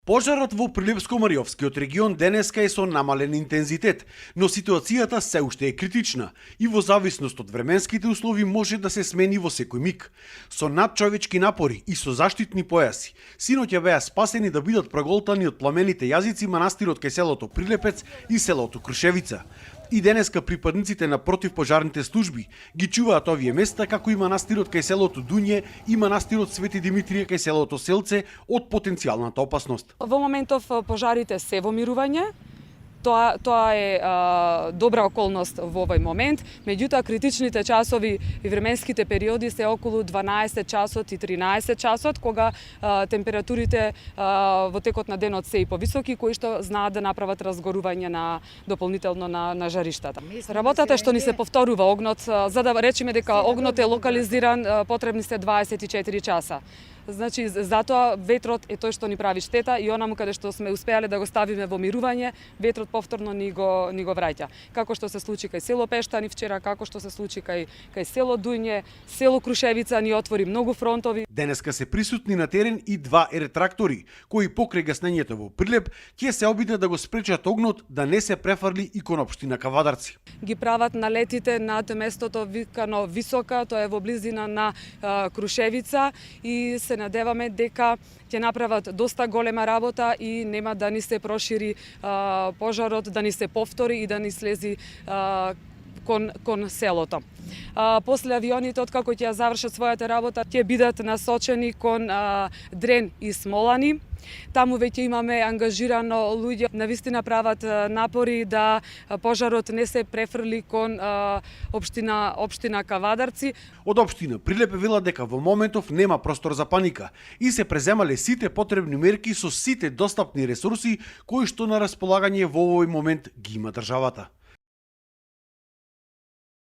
Пожарот во Прилепско-Мариовскиот регион денеска е со намален интензитет, но ситуацијата се уште е критична и во зависност од временските услови може да се смени во секој миг. Со надчовечки напори и со заштитни појаси, синоќа беа спасени да бидат проголтани од пламените јазици манастирот кај селото Прилепец и селото Крушевица. И денеска припадниците на противпожарните служби ги чуваат овие места, како и манастирот кај селото Дуње и манастирот Свети Димитрije кај селото Селце од потенцијалната опасност. Во моментов пожарите се во мирување. Тоа е добра околност во овој момент, меѓутоа критичните часови и временските периоди се околу 12 часот и 13 часот, кога температурите во текот на денот се и повисоки, кои што знаат да направат разгорување дополнително на жариштата. Работата што ни се повторува огнот, за да речеме дека огнот е локализиран, потребни се 24 часа. Значи, затоа ветрот е тој што ни прави штета и онаму каде што сме успеале да го ставиме во мирување, ветрот повторно ни го враќа. Како што се случи кај село Пештани вчера, како што се случи кај село Дуње, село Крушевица ни отвори многу фронтови. Денеска се присутни на терен и 2 еретрактори, кои покрај гаснењето во Прилеп ќе се обидат да го спречат огнот да не се префарли и кон општина Кавадарци. Ги прават налетите над местото викано Висока, тоа е во близина на Крушевица и се надеваме дека ќе направат доста голема работа и нема да ни се прошири пожарот, да ни се повтори и да ни слези кон селото. После авионите, откако ќе завршат својата работа, ќе бидат насочени кон Дрен и Смолани. Таму веќе имаме ангажирано луѓе, навистина прават напори да пожарот не се префрли кон општина Кавадарци. Од општина Прилеп вела дека во моментов нема простор за паника и се преземале сите потребни мерки со сите достапни ресурси кои што на располагање во овој момент ги има државата.